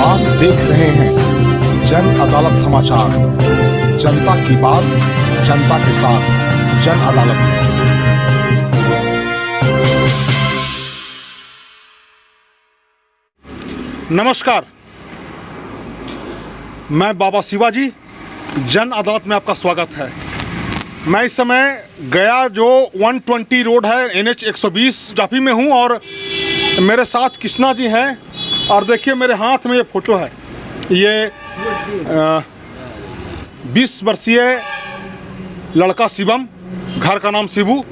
आप देख रहे हैं जन अदालत समाचार। जनता की बात, जनता के साथ, जन अदालत। नमस्कार, मैं बाबा शिवाजी, जन अदालत में आपका स्वागत है। मैं इस समय गया जो 120 रोड है, NH 120 जाफी में हूँ और मेरे साथ कृष्णा जी हैं। और देखिए मेरे हाथ में ये फ़ोटो है, ये 20 वर्षीय लड़का शिवम, घर का नाम शिबू,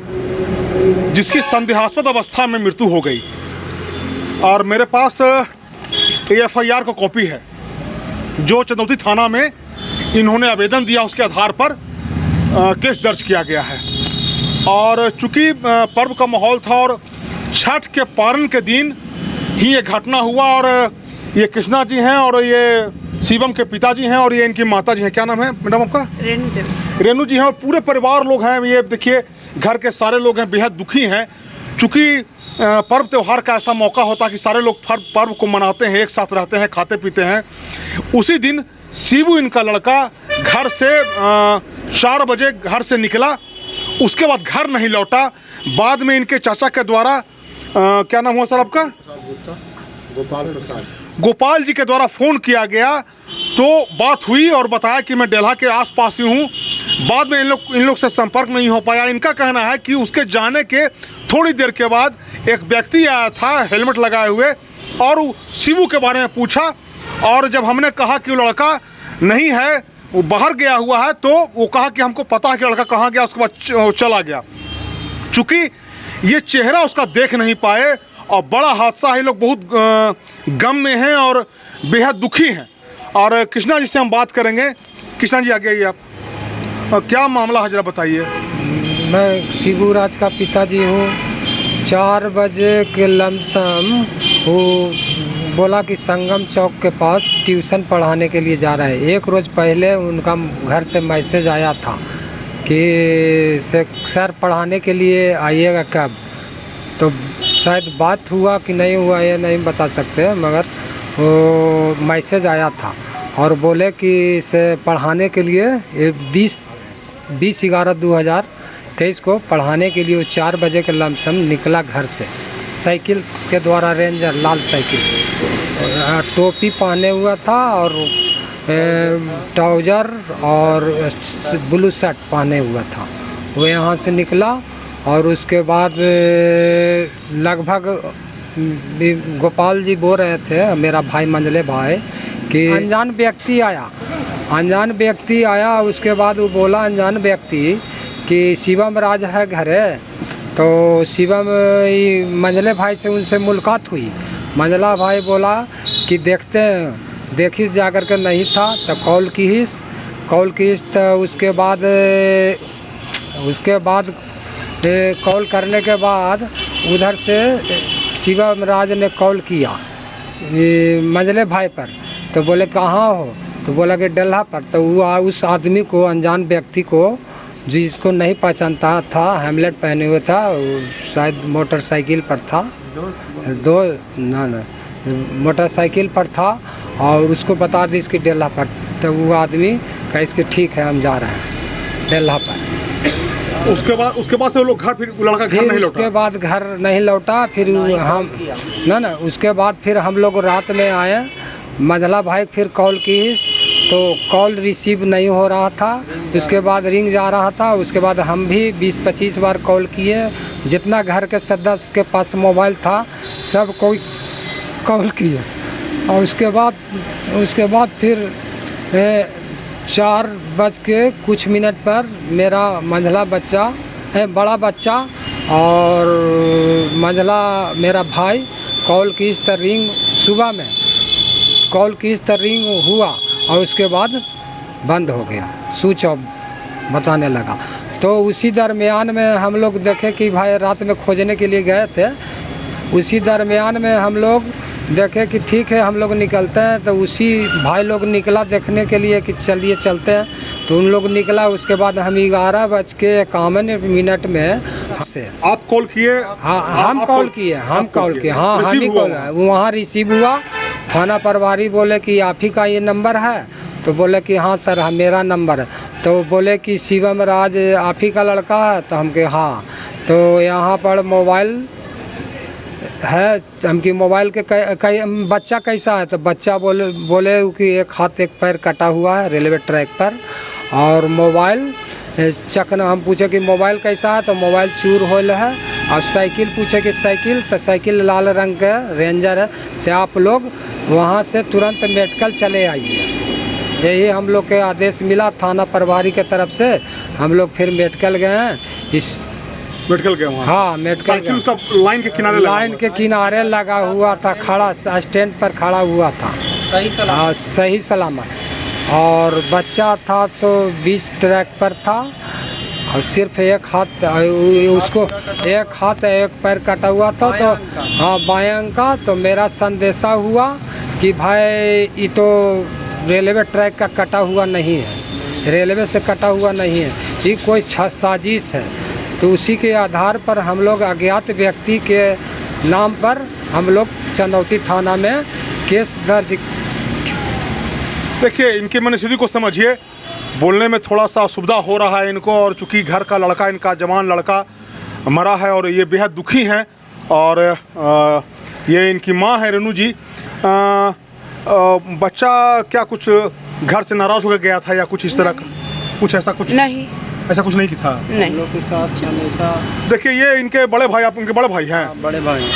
जिसकी संदेहास्पद अवस्था में मृत्यु हो गई। और मेरे पास FIR का कॉपी है जो चंदौती थाना में इन्होंने आवेदन दिया, उसके आधार पर केस दर्ज किया गया है। और चूँकि पर्व का माहौल था और छठ के पारण के दिन ही ये घटना हुआ, और ये कृष्णा जी हैं और ये शिवम के पिताजी हैं और ये इनकी माता जी हैं। क्या नाम है मैडम आपका? रेनू जी हैं। और पूरे परिवार लोग हैं। ये देखिए घर के सारे लोग हैं, बेहद दुखी हैं। चूँकि पर्व त्यौहार का ऐसा मौका होता है कि सारे लोग पर्व को मनाते हैं, एक साथ रहते हैं, खाते पीते हैं। उसी दिन शिबू इनका लड़का घर से 4 बजे घर से निकला, उसके बाद घर नहीं लौटा। बाद में इनके चाचा के द्वारा क्या नाम हुआ सर आपका? गोपाल जी के द्वारा फ़ोन किया गया तो बात हुई और बताया कि मैं डेल्हा के आसपास ही हूँ। बाद में इन लोग से संपर्क नहीं हो पाया। इनका कहना है कि उसके जाने के थोड़ी देर के बाद एक व्यक्ति आया था हेलमेट लगाए हुए और शिबू के बारे में पूछा। और जब हमने कहा कि वो लड़का नहीं है, वो बाहर गया हुआ है, तो वो कहा कि हमको पता है कि लड़का कहाँ गया। उसके बाद चला गया। चूँकि ये चेहरा उसका देख नहीं पाए और बड़ा हादसा है, लोग बहुत गम में हैं और बेहद दुखी हैं। और कृष्णा जी से हम बात करेंगे। कृष्णा जी आगे आइए आप। क्या मामला है जरा बताइए। मैं शिबू राज का पिताजी हूँ। 4 बजे के लमसम वो बोला कि संगम चौक के पास ट्यूशन पढ़ाने के लिए जा रहा है। एक रोज़ पहले उनका घर से मैसेज आया था कि सर पढ़ाने के लिए आइएगा कब। तो शायद बात हुआ कि नहीं हुआ ये नहीं बता सकते, मगर वो मैसेज आया था और बोले कि इसे पढ़ाने के लिए 20/11/2023 को पढ़ाने के लिए वो 4 बजे के लमसम निकला घर से, साइकिल के द्वारा, रेंजर लाल साइकिल, टोपी पहने हुआ था और ट्राउज़र और ब्लू शर्ट पहने हुआ था। वो यहाँ से निकला और उसके बाद लगभग गोपाल जी बोल रहे थे, मेरा भाई मंझले भाई, कि अनजान व्यक्ति आया। उसके बाद वो बोला अनजान व्यक्ति कि शिवम राज है घरे। तो शिवम मंझले भाई से उनसे मुलाकात हुई। मंझला भाई बोला कि देखते हैं, देखिस जाकर के नहीं था तो कॉल कीस तो उसके बाद कॉल करने के बाद उधर से शिवम राज ने कॉल किया मंझले भाई पर। तो बोले कहाँ हो? तो बोला कि डेल्हा पर। तो वो उस आदमी को, अनजान व्यक्ति को, जिसको नहीं पहचानता था, हेमलेट पहने हुए था, शायद मोटरसाइकिल पर था, मोटरसाइकिल पर था, और उसको बता दी इसकी डेल्हा पर। तो वो आदमी कहा इसके ठीक है हम जा रहे हैं डेल्हा पर। उसके बाद से वो लोग घर, फिर लड़का घर नहीं लौटा। उसके बाद घर नहीं लौटा। फिर हम उसके बाद फिर हम लोग रात में आए। मंझला भाई फिर कॉल की तो कॉल रिसीव नहीं हो रहा था। उसके बाद रिंग जा रहा था। उसके बाद हम भी 20-25 बार कॉल किए। जितना घर के सदस्य के पास मोबाइल था सब कोई कॉल किए। और उसके बाद फिर 4 बज के कुछ मिनट पर मेरा मंझला बच्चा है, बड़ा बच्चा, और मंझला मेरा भाई कॉल की इस तरह रिंग, सुबह में कॉल की इस तरह रिंग हुआ और उसके बाद बंद हो गया, स्विच ऑफ बताने लगा। तो उसी दरमियान में हम लोग देखे कि भाई रात में खोजने के लिए गए थे। उसी दरमियान में हम लोग देखे कि ठीक है हम लोग निकलते हैं। तो उसी भाई लोग निकला देखने के लिए कि चलिए चलते हैं। तो उन लोग निकला। उसके बाद हम 11:51 में से आप कॉल किए? हाँ, हम कॉल किए। हाँ, हम ही कॉल, वहाँ रिसीव हुआ। थाना प्रभारी बोले कि आप ही का ये नंबर है, तो बोले कि हाँ सर मेरा नंबर है। तो बोले कि शिवम राज आप ही का लड़का है, तो हम कहे हाँ। तो यहाँ पर मोबाइल है, हम की मोबाइल के बच्चा कैसा है, तो बच्चा बोले कि एक हाथ एक पैर कटा हुआ है रेलवे ट्रैक पर, और मोबाइल चकना। हम पूछे कि मोबाइल कैसा है, तो मोबाइल चूर होल है। और साइकिल पूछे कि साइकिल, तो साइकिल लाल रंग का रेंजर है से आप लोग वहाँ से तुरंत मेडिकल चले आइए। यही हम लोग के आदेश मिला थाना प्रभारी के तरफ से। हम लोग फिर मेडिकल गए हैं। इस मेडिकल गए वहाँ? हाँ मेडिकल गए। उसका लाइन के किनारे लगा हुआ था, खड़ा स्टैंड पर खड़ा हुआ था, सही सलामत। और बच्चा था तो 20 ट्रैक पर था, और सिर्फ एक हाथ उसको एक हाथ एक पैर कटा हुआ था। तो हाँ बायां का। तो मेरा संदेशा हुआ कि भाई ये तो रेलवे ट्रैक का कटा हुआ नहीं है, रेलवे से कटा हुआ नहीं है, ये कोई साजिश है। तो उसी के आधार पर हम लोग अज्ञात व्यक्ति के नाम पर हम लोग चंदौती थाना में केस दर्ज। देखिए इनकी मनस्थिति को समझिए, बोलने में थोड़ा सा असुविधा हो रहा है इनको, और चूँकि घर का लड़का, इनका जवान लड़का मरा है और ये बेहद दुखी हैं। और ये इनकी माँ है रेनू जी। बच्चा क्या कुछ घर से नाराज़ होकर गया था या कुछ इस तरह का कुछ ऐसा कुछ नहीं, ऐसा कुछ नहीं था? नहीं। लोग के साथ हमेशा। देखिए ये इनके बड़े भाई, आप इनके बड़े भाई हैं? बड़े भाई।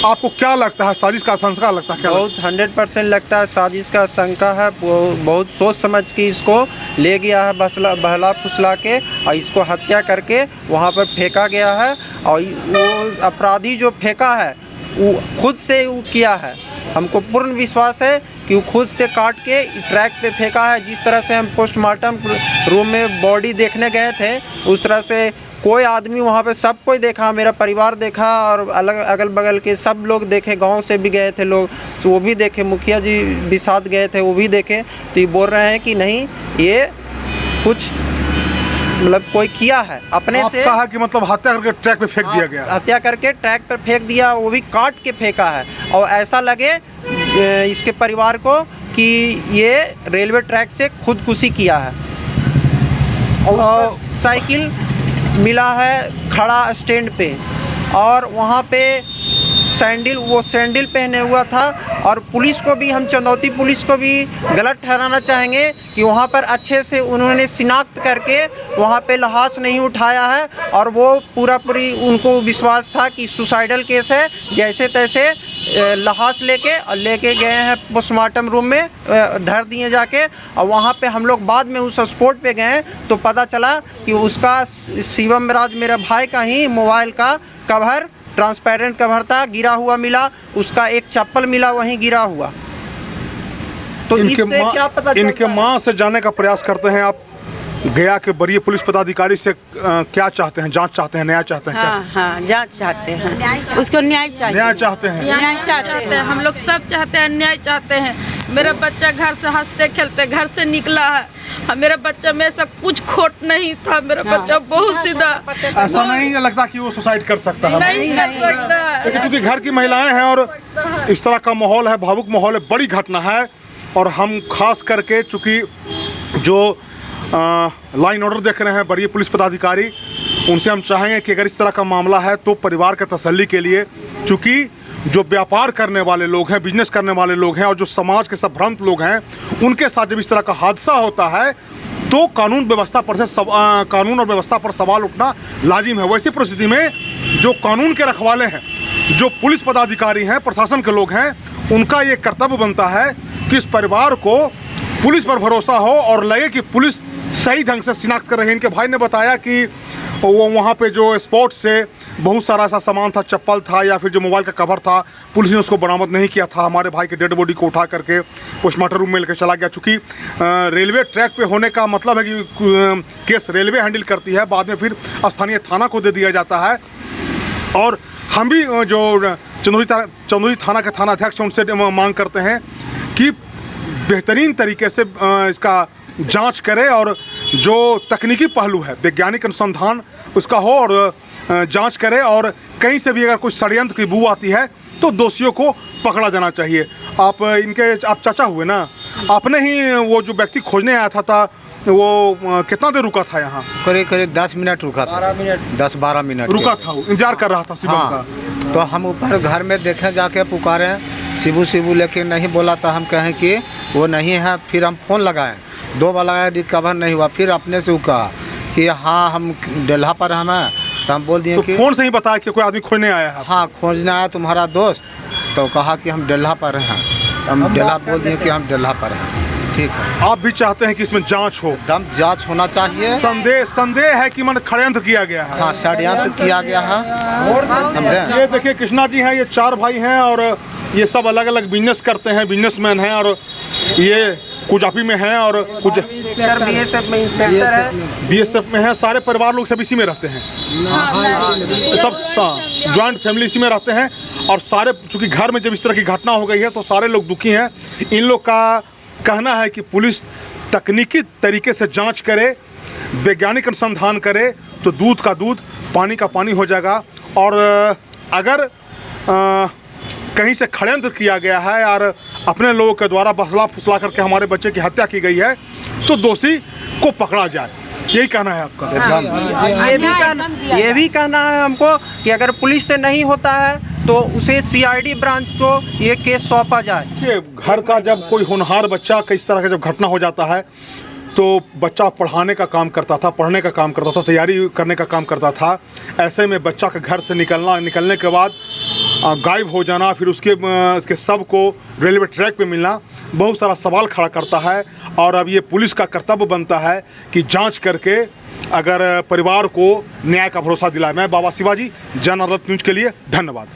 आपको क्या लगता है, साजिश का संस्कार लगता है? क्या बहुत 100% लगता है साजिश का शंका है। वो बहुत सोच समझ के इसको ले गया है, बहला फुसला के, और इसको हत्या करके वहाँ पर फेंका गया है। और वो अपराधी जो फेंका है वो खुद से वो किया है। हमको पूर्ण विश्वास है कि वो खुद से काट के ट्रैक पे फेंका है। जिस तरह से हम पोस्टमार्टम रूम में बॉडी देखने गए थे, उस तरह से कोई आदमी वहाँ पे सब कोई देखा, मेरा परिवार देखा, और अलग अगल बगल के सब लोग देखे, गांव से भी गए थे लोग, तो वो भी देखे, मुखिया जी भी साथ गए थे, वो भी देखे। तो ये बोल रहे हैं कि नहीं, ये कुछ मतलब कोई किया है अपने से। कहा कि मतलब हत्या करके ट्रैक पे फेंक दिया गया? हत्या करके ट्रैक पर फेंक दिया, वो भी काट के फेंका है। और ऐसा लगे इसके परिवार को कि ये रेलवे ट्रैक से खुदकुशी किया है। और साइकिल मिला है खड़ा स्टैंड पे, और वहाँ पे सैंडल पहने हुआ था। और पुलिस को भी, हम चंदौती पुलिस को भी गलत ठहराना चाहेंगे कि वहाँ पर अच्छे से उन्होंने शिनाख्त करके वहाँ पे लाश नहीं उठाया है। और वो पूरी उनको विश्वास था कि सुसाइडल केस है, जैसे तैसे लाश लेके गए हैं पोस्टमार्टम रूम में, धर दिए जाके। और वहाँ पे हम लोग बाद में उस स्पॉट पे गए तो पता चला कि उसका शिवम राज मेरा भाई का ही मोबाइल का कवर, ट्रांसपेरेंट कवर था, गिरा हुआ मिला। उसका एक चप्पल मिला वहीं गिरा हुआ। तो इससे क्या पता चलता है? इनके माँ से जानने का प्रयास करते हैं आप, गया के वरीय पुलिस पदाधिकारी से क्या चाहते हैं? जांच चाहते हैं, न्याय चाहते हैं? हाँ, हाँ, जांच चाहते हैं, उसको न्याय चाहिए। न्याय चाहते हैं? न्याय चाहते हैं, हम लोग सब चाहते हैं, न्याय चाहते हैं। मेरा बच्चा घर से हंसते खेलते घर से निकला है। मेरा बच्चा में ऐसा कुछ खोट नहीं था। मेरा बच्चा बहुत सीधा। ऐसा नहीं लगता कि वो सुसाइड कर सकता है? नहीं कर सकता है, लेकिन चूंकि घर की महिलाएं हैं और इस तरह का माहौल है, भावुक माहौल है, बड़ी घटना है। और हम खास करके चूंकि जो लाइन ऑर्डर देख रहे हैं वरीय पुलिस पदाधिकारी, उनसे हम चाहेंगे कि अगर इस तरह का मामला है तो परिवार के तसल्ली के लिए, चूँकि जो व्यापार करने वाले लोग हैं, बिजनेस करने वाले लोग हैं, और जो समाज के संभ्रांत लोग हैं, उनके साथ जब इस तरह का हादसा होता है तो कानून और व्यवस्था पर सवाल उठना लाजिम है। वैसी परिस्थिति में जो कानून के रखवाले हैं, जो पुलिस पदाधिकारी हैं, प्रशासन के लोग हैं, उनका ये कर्तव्य बनता है कि इस परिवार को पुलिस पर भरोसा हो और लगे कि पुलिस सही ढंग से शिनाख्त कर रही है। इनके भाई ने बताया कि वो वहाँ पे जो स्पॉट से बहुत सारा ऐसा सामान था, चप्पल था या फिर जो मोबाइल का कवर था, पुलिस ने उसको बरामद नहीं किया था। हमारे भाई के डेड बॉडी को उठा करके पोस्टमार्टम रूम में लेकर चला गया। चूँकि रेलवे ट्रैक पे होने का मतलब है कि केस रेलवे हैंडल करती है, बाद में फिर स्थानीय थाना को दे दिया जाता है। और हम भी जो चंदौती थाना के थानाध्यक्ष हैं उनसे मांग करते हैं कि बेहतरीन तरीके से इसका जांच करे और जो तकनीकी पहलू है, वैज्ञानिक अनुसंधान उसका हो, और जांच करे और कहीं से भी अगर कोई षड्यंत्र की बू आती है तो दोषियों को पकड़ा जाना चाहिए। आप चाचा हुए ना, आपने ही वो जो व्यक्ति खोजने आया था वो कितना देर रुका था यहाँ? करीब 10 मिनट रुका था, 10-12 मिनट रुका था, वो इंतजार कर रहा था शिवम हाँ। का। तो हम ऊपर घर में देखे, जाके पुकारे शिबू शिबू, लेकिन नहीं बोला था। हम कहें कि वो नहीं है। फिर हम फ़ोन लगाए, 2 बार लगाए, रिकवर नहीं हुआ। फिर अपने से वो कहा कि हाँ हम डेल्हा पर हम हैं। तो हम बोल दिए तो कि फोन से ही बताया कि कोई आदमी खोजने आया है। हाँ खोजने आया तुम्हारा दोस्त। तो कहा कि हम डेल्हा पर हैं। हम डेल्हा बोल दिए कि हम डेल्हा पर हैं। ठीक है, आप भी चाहते हैं कि इसमें जांच हो? दम जांच होना चाहिए। संदेह है कि मन षड्यंत्र किया गया है। हाँ षड्यंत्र किया गया है, समझे। ये देखिए कृष्णा जी हैं, ये 4 भाई हैं और ये सब अलग अलग बिजनेस करते हैं, बिजनेसमैन हैं। और ये कुजापी में हैं और कुछ बीएसएफ में इंस्पेक्टर है, बीएसएफ में हैं। सारे परिवार लोग सब इसी में रहते हैं, सब जॉइंट फैमिली इसी में रहते हैं। और सारे, चूँकि घर में जब इस तरह की घटना हो गई है तो सारे लोग दुखी हैं। इन लोग का कहना है कि पुलिस तकनीकी तरीके से जांच करे, वैज्ञानिक अनुसंधान करे तो दूध का दूध, पानी का पानी हो जाएगा। और अगर कहीं से षड्यंत्र किया गया है और अपने लोगों के द्वारा बहला फुसला करके हमारे बच्चे की हत्या की गई है तो दोषी को पकड़ा जाए, यही कहना है आपका? ये भी कहना है हमको कि अगर पुलिस से नहीं होता है तो उसे सीआईडी ब्रांच को ये केस सौंपा जाए। कि घर का जब कोई होनहार बच्चा का इस तरह का जब घटना हो जाता है तो बच्चा पढ़ाने का काम करता था, पढ़ने का काम करता था, तैयारी करने का काम करता था। ऐसे में बच्चा का घर से निकलने के बाद गायब हो जाना, फिर उसके शव को रेलवे ट्रैक पे मिलना बहुत सारा सवाल खड़ा करता है। और अब ये पुलिस का कर्तव्य बनता है कि जांच करके अगर परिवार को न्याय का भरोसा दिलाए। मैं बाबा शिवाजी, जन अदालत न्यूज़ के लिए धन्यवाद।